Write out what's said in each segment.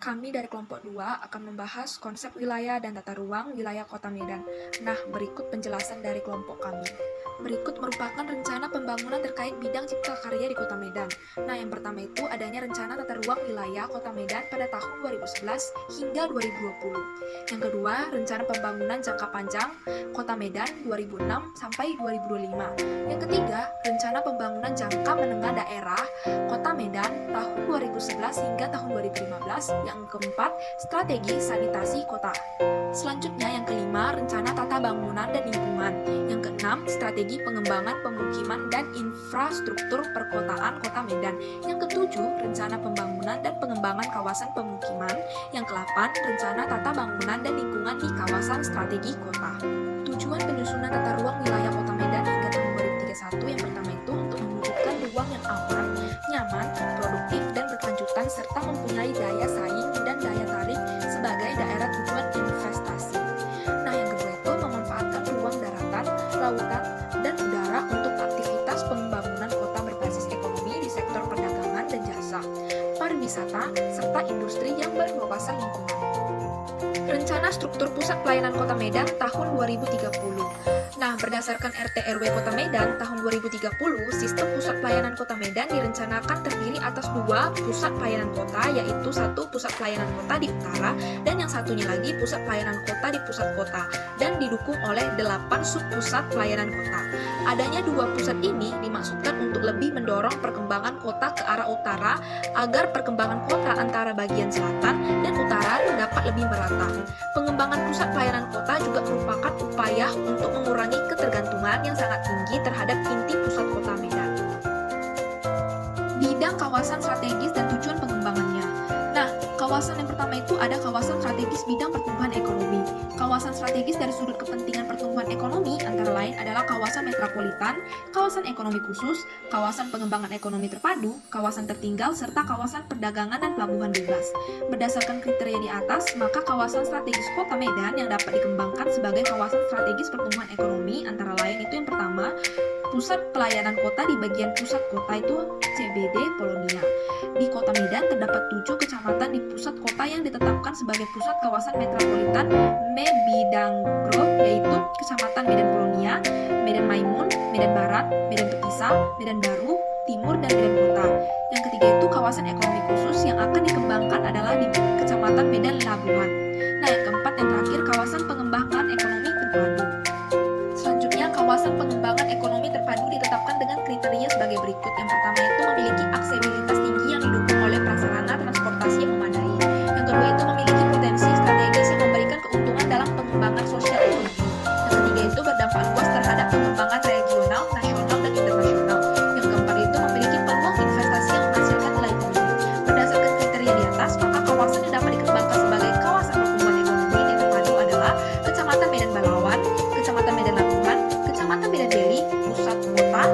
Kami dari kelompok 2 akan membahas konsep wilayah dan tata ruang wilayah Kota Medan. Nah, berikut penjelasan dari kelompok kami. Berikut merupakan rencana pembangunan terkait bidang cipta karya di Kota Medan. Nah, yang pertama itu adanya rencana tata ruang wilayah Kota Medan pada tahun 2011 hingga 2020. Yang kedua, rencana pembangunan jangka panjang Kota Medan 2006 sampai 2025. Yang ketiga, rencana pembangunan jangka menengah daerah Kota Medan tahun 2011 hingga tahun 2015. Yang keempat, strategi sanitasi kota. Selanjutnya yang kelima, rencana tata bangunan dan lingkungan. Yang keenam, strategi pengembangan pemukiman dan infrastruktur perkotaan Kota Medan. Yang ketujuh, rencana pembangunan dan pengembangan kawasan pemukiman. Yang kedelapan, rencana tata bangunan dan lingkungan di kawasan strategi kota. Tujuan penyusunan tata ruang wilayah Kota Medan hingga tahun 2031 yang pertama itu untuk mewujudkan ruang yang aman, nyaman, produktif, dan berkelanjutan serta mempunyai daya saing dan daya tarik sebagai daerah tujuan investasi. Nah, yang kedua itu memanfaatkan ruang daratan, lautan, dan udara untuk aktivitas pembangunan kota berbasis ekonomi di sektor perdagangan dan jasa, pariwisata, serta industri yang berwawasan lingkungan. Rencana struktur pusat pelayanan Kota Medan tahun 2030. Nah, berdasarkan RT RW Kota Medan tahun 2030, sistem pusat pelayanan Kota Medan direncanakan terdiri atas 2 pusat pelayanan kota, yaitu 1 pusat pelayanan kota di utara dan yang satunya lagi pusat pelayanan kota di pusat kota, dan didukung oleh 8 subpusat pelayanan kota. Adanya 2 pusat ini dimaksudkan untuk lebih mendorong perkembangan kota ke arah utara agar perkembangan kota antara bagian selatan dan utara dapat lebih merata. Pengembangan pusat pelayanan kota juga merupakan upaya untuk mengurangi ketergantungan yang sangat tinggi terhadap inti pusat kota Medan. Bidang kawasan strategis dan tujuan pengembangannya. Nah, kawasan yang pertama itu ada kawasan strategis bidang pertumbuhan ekonomi. Kawasan strategis dari sudut kepentingan pertumbuhan ekonomi antara lain adalah kawasan metropolitan, kawasan ekonomi khusus, kawasan pengembangan ekonomi terpadu, kawasan tertinggal, serta kawasan perdagangan dan pelabuhan bebas. Berdasarkan kriteria di atas, maka kawasan strategis Kota Medan yang dapat dikembangkan sebagai kawasan strategis pertumbuhan ekonomi antara lain itu yang pertama, pusat pelayanan kota di bagian pusat kota itu CBD Polonia. Di Kota Medan terdapat 7 kecamatan di pusat kota yang ditetapkan sebagai pusat kawasan metropolitan Medan-Grove, yaitu Kecamatan Medan Polonia, Medan Maimun, Medan Barat, Medan Petisah, Medan Baru, Timur, dan Medan Kota. Yang ketiga itu kawasan ekonomi khusus yang akan dikembangkan adalah di Kecamatan Medan Labuhan. Nah, yang keempat yang terakhir kawasan pengembangan ekonomi terpadu. Selanjutnya, kawasan pengembangan ekonomi terpadu ditetapkan dengan kriteria sebagai berikut. Yang pertama itu memiliki aksesibilitas tinggi yang didukung oleh prasarana transportasi yang memadai. Yang kedua itu memiliki potensi strategis yang memberikan keuntungan dalam pengembangan sosial ekonomi. Yang ketiga itu berdampak luas terhadap pengembangan regional, nasional, dan internasional. Yang keempat itu memiliki peluang investasi yang menghasilkan nilai tinggi. Berdasarkan kriteria di atas, maka kawasan yang dapat dikembangkan sebagai kawasan pertumbuhan ekonomi yang terpadu adalah Kecamatan Medan Balawan, Kecamatan Medan Labuhan, Kecamatan Medan Deli, pusat kota,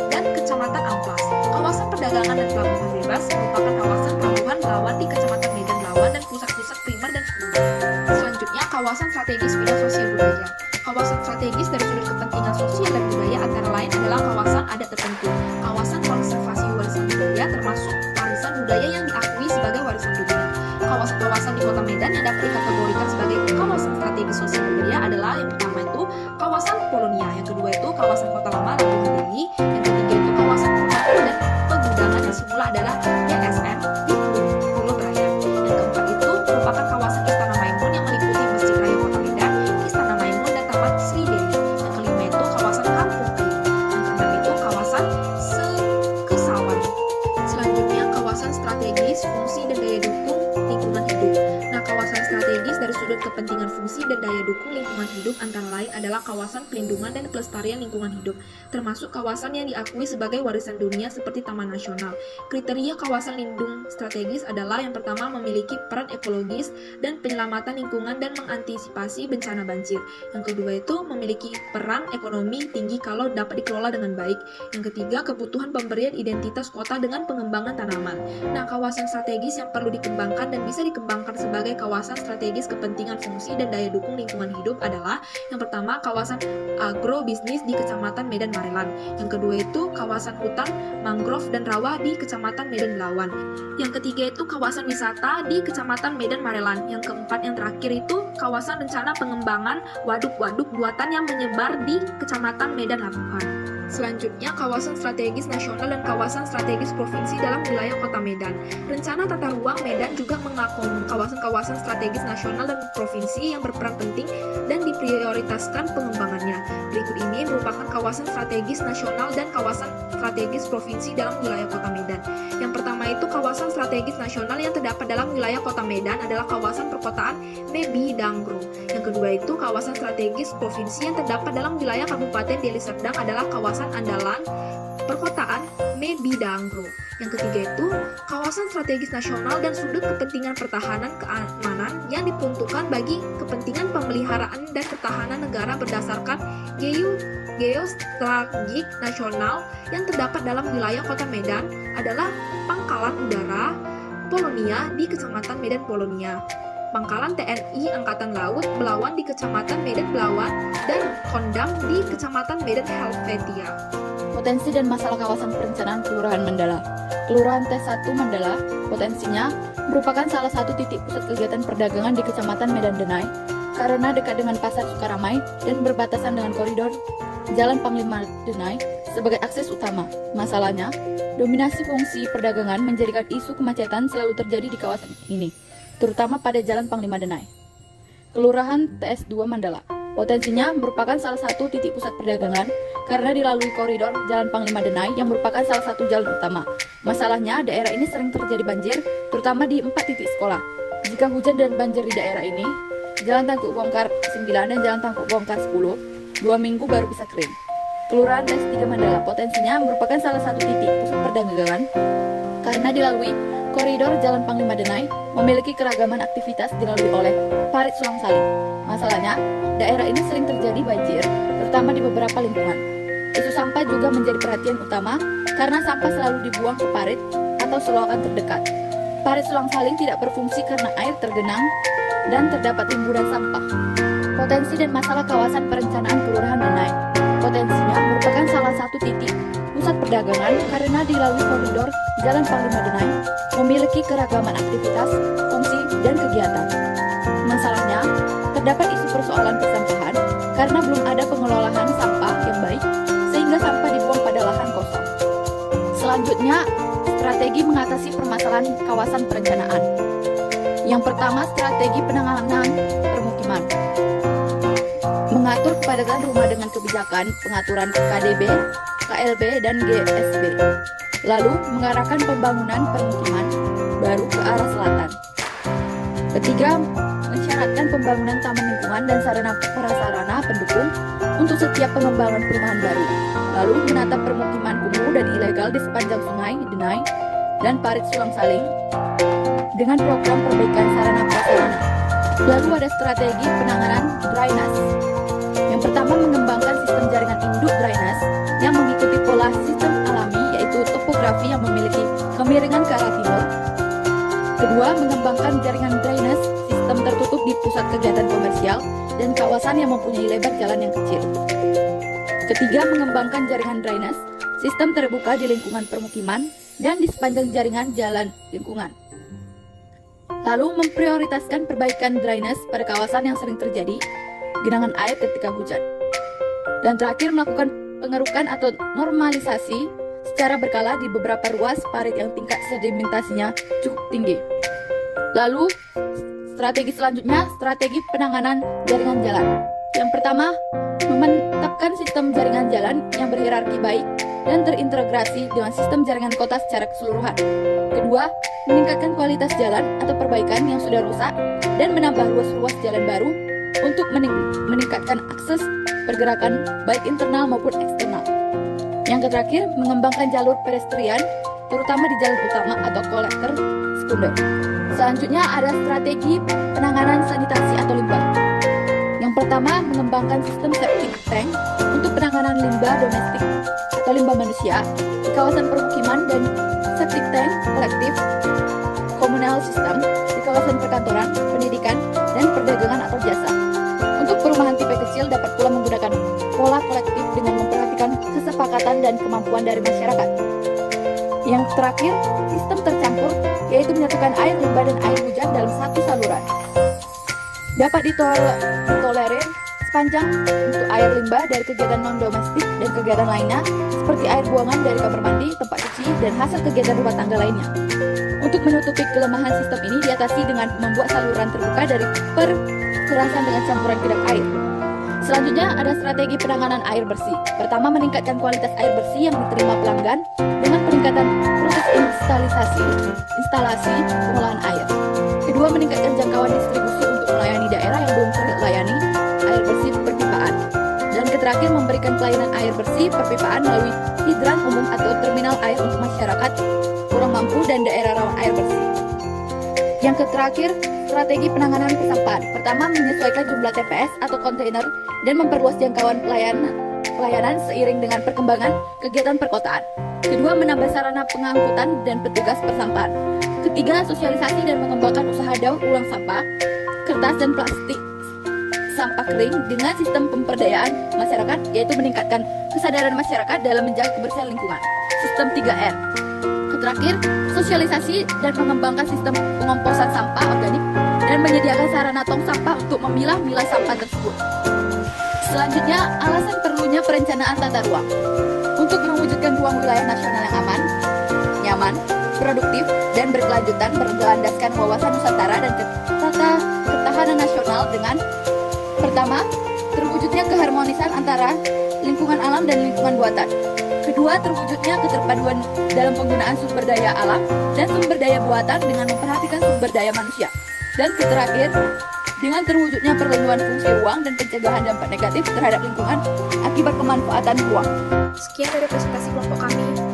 dan Kecamatan Amplas. Kawasan perdagangan dan pelabuhan bebas merupakan kawasan pelabuhan Belawan di Kecamatan Medan Belawan dan pusat-pusat primer dan sekunder. Selanjutnya, kawasan strategis bidang sosial budaya. Kawasan strategis dari sudut kepentingan sosial dan budaya antara lain adalah kawasan adat tertentu, kawasan konservasi warisan budaya termasuk warisan budaya yang diakui sebagai warisan dunia. Kawasan-kawasan di Kota Medan yang dapat dikategorikan sebagai kawasan strategis sosial budaya adalah yang pertama itu kawasan Polonia, yang kedua itu kawasan Kota Lama Labuhan Deli, yang ketiga itu kawasan Pembantu dan Pegudangan yang semula adalah YSM di Pulau Braya. Yang keempat itu merupakan kawasan Istana Maimun yang meliputi Masjid Raya Kota Medan, Istana Maimun, dan Taman Sri Dewi. Yang kelima itu kawasan Kampung Kling. Yang keenam itu kawasan Sekesawan. Selanjutnya kawasan strategis fungsi dan daya dukung lingkungan hidup. Nah, kawasan strategis dari sudut kepentingan fungsi dan daya dukung lingkungan hidup antara lain adalah kawasan pelindungan dan pelestarian lingkungan hidup, termasuk kawasan yang diakui sebagai warisan dunia seperti Taman Nasional. Kriteria kawasan lindung strategis adalah yang pertama memiliki peran ekologis dan penyelamatan lingkungan dan mengantisipasi bencana banjir. Yang kedua itu memiliki peran ekonomi tinggi kalau dapat dikelola dengan baik. Yang ketiga, kebutuhan pemberian identitas kota dengan pengembangan tanaman. Nah, kawasan strategis yang perlu dikembangkan dan bisa dikembangkan sebagai kawasan strategis kepentingan kepentingan fungsi dan daya dukung lingkungan hidup adalah yang pertama kawasan agrobisnis di Kecamatan Medan Marelan, yang kedua itu kawasan hutan mangrove dan rawa di Kecamatan Medan Belawan, yang ketiga itu kawasan wisata di Kecamatan Medan Marelan, yang keempat yang terakhir itu kawasan rencana pengembangan waduk-waduk buatan yang menyebar di Kecamatan Medan Labuhan. Selanjutnya, kawasan strategis nasional dan kawasan strategis provinsi dalam wilayah Kota Medan. Rencana tata ruang Medan juga mengakomodir kawasan-kawasan strategis nasional dan provinsi yang berperan penting dan diprioritaskan pengembangannya. Berikut ini merupakan kawasan strategis nasional dan kawasan strategis provinsi dalam wilayah Kota Medan. Yang pertama itu kawasan strategis nasional yang terdapat dalam wilayah Kota Medan adalah kawasan perkotaan Mebi Dangro. Yang kedua itu kawasan strategis provinsi yang terdapat dalam wilayah Kabupaten Deli Serdang adalah kawasan andalan perkotaan Mebi Dangro. Yang ketiga itu kawasan strategis nasional dan sudut kepentingan pertahanan keamanan yang diperuntukkan bagi kepentingan pemeliharaan dan pertahanan negara berdasarkan geostrategik nasional yang terdapat dalam wilayah Kota Medan adalah Pangkalan Udara Polonia di Kecamatan Medan Polonia, Pangkalan TNI Angkatan Laut Belawan di Kecamatan Medan Belawan, dan Kondam di Kecamatan Medan Helvetia. Potensi dan masalah kawasan perencanaan Kelurahan Mandala. Kelurahan T1 Mandala, potensinya merupakan salah satu titik pusat kegiatan perdagangan di Kecamatan Medan Denai karena dekat dengan Pasar Sukaramai dan berbatasan dengan koridor Jalan Panglima Denai sebagai akses utama. Masalahnya, dominasi fungsi perdagangan menjadikan isu kemacetan selalu terjadi di kawasan ini, terutama pada Jalan Panglima Denai. Kelurahan TS2 Mandala, potensinya merupakan salah satu titik pusat perdagangan karena dilalui koridor Jalan Panglima Denai yang merupakan salah satu jalan utama. Masalahnya, daerah ini sering terjadi banjir, terutama di 4 titik sekolah. Jika hujan dan banjir di daerah ini, Jalan Tangkuk Bongkar 9 dan Jalan Tangkuk Bongkar 10, 2 minggu baru bisa kering. Kelurahan TS3 Mandala, potensinya merupakan salah satu titik pusat perdagangan karena dilalui koridor Jalan Panglima Denai, memiliki keragaman aktivitas dilalui oleh Parit Sulang Saling. Masalahnya, daerah ini sering terjadi banjir, terutama di beberapa lingkungan. Isu sampah juga menjadi perhatian utama karena sampah selalu dibuang ke parit atau selokan terdekat. Parit Sulang Saling tidak berfungsi karena air tergenang dan terdapat timbunan sampah. Potensi dan masalah kawasan perencanaan Kelurahan Denai. Potensinya merupakan salah satu titik pusat perdagangan karena dilalui koridor Jalan Panglima Denai, memiliki keragaman aktivitas, fungsi, dan kegiatan. Masalahnya, terdapat isu persoalan persampahan karena belum ada pengelolaan sampah yang baik, sehingga sampah dibuang pada lahan kosong. Selanjutnya, strategi mengatasi permasalahan kawasan perencanaan. Yang pertama, strategi penanganan permukiman. Mengatur kepadatan rumah dengan kebijakan pengaturan KDB, KLB, dan GSB. Lalu, mengarahkan pembangunan permukiman baru ke arah selatan. Ketiga, mensyaratkan pembangunan taman lingkungan dan sarana prasarana pendukung untuk setiap pengembangan perumahan baru. Lalu, menata permukiman kumuh dan ilegal di sepanjang sungai Denai dan Parit Sulang Saling dengan program perbaikan sarana prasarana. Lalu ada strategi penanganan drainase. Yang pertama, mengembangkan sistem jaringan induk drainase yang mengikuti pola sistem alami, yaitu topografi yang memiliki kemiringan ke arah timur. Kedua, mengembangkan jaringan drainase sistem tertutup di pusat kegiatan komersial dan kawasan yang mempunyai lebar jalan yang kecil. Ketiga, mengembangkan jaringan drainase sistem terbuka di lingkungan permukiman dan di sepanjang jaringan jalan lingkungan. Lalu, memprioritaskan perbaikan drainase pada kawasan yang sering terjadi genangan air ketika hujan. Dan terakhir, melakukan pengerukan atau normalisasi secara berkala di beberapa ruas parit yang tingkat sedimentasinya cukup tinggi. Lalu, strategi selanjutnya, strategi penanganan jaringan jalan. Yang pertama, memantapkan sistem jaringan jalan yang berhierarki baik dan terintegrasi dengan sistem jaringan kota secara keseluruhan. Kedua, meningkatkan kualitas jalan atau perbaikan yang sudah rusak dan menambah ruas-ruas jalan baru untuk meningkatkan akses pergerakan baik internal maupun eksternal. Yang terakhir, mengembangkan jalur pedestrian terutama di jalan utama atau kolektor sekunder. Selanjutnya ada strategi penanganan sanitasi atau limbah. Yang pertama, mengembangkan sistem septic tank untuk penanganan limbah domestik atau limbah manusia di kawasan permukiman dan septic tank kolektif komunal sistem di kawasan perkantoran, pendidikan, dan perdagangan terakhir, sistem tercampur, yaitu menyatukan air limbah dan air hujan dalam satu saluran. Dapat ditolerir sepanjang untuk air limbah dari kegiatan non-domestik dan kegiatan lainnya, seperti air buangan dari kamar mandi, tempat cuci, dan hasil kegiatan rumah tangga lainnya. Untuk menutupi kelemahan sistem ini diatasi dengan membuat saluran terbuka dari perkerasan dengan campuran kedap air. Selanjutnya ada strategi penanganan air bersih. Pertama, meningkatkan kualitas air bersih yang diterima pelanggan dengan peningkatan proses instalasi pengolahan air. Kedua, meningkatkan jangkauan distribusi untuk melayani daerah yang belum terlayani air bersih perpipaan. Dan terakhir, memberikan pelayanan air bersih perpipaan melalui hidran umum atau terminal air untuk masyarakat kurang mampu dan daerah rawan air bersih. Yang terakhir, strategi penanganan persampahan. Pertama, menyesuaikan jumlah TPS atau kontainer dan memperluas jangkauan pelayanan seiring dengan perkembangan kegiatan perkotaan. Kedua, menambah sarana pengangkutan dan petugas persampahan. Ketiga, sosialisasi dan mengembangkan usaha daur ulang sampah, kertas dan plastik sampah kering dengan sistem pemberdayaan masyarakat, yaitu meningkatkan kesadaran masyarakat dalam menjaga kebersihan lingkungan. Sistem 3R. Terakhir, sosialisasi dan mengembangkan sistem pengomposan sampah organik dan menyediakan sarana tong sampah untuk memilah-milah sampah tersebut. Selanjutnya, alasan perlunya perencanaan tata ruang. Untuk mewujudkan ruang wilayah nasional yang aman, nyaman, produktif, dan berkelanjutan berlandaskan wawasan Nusantara dan tata ketahanan nasional dengan pertama, terwujudnya keharmonisan antara lingkungan alam dan lingkungan buatan. Kedua, terwujudnya keterpaduan dalam penggunaan sumber daya alam dan sumber daya buatan dengan memperhatikan sumber daya manusia. Dan terakhir, dengan terwujudnya perlindungan fungsi ruang dan pencegahan dampak negatif terhadap lingkungan akibat pemanfaatan ruang. Sekian dari presentasi kelompok kami.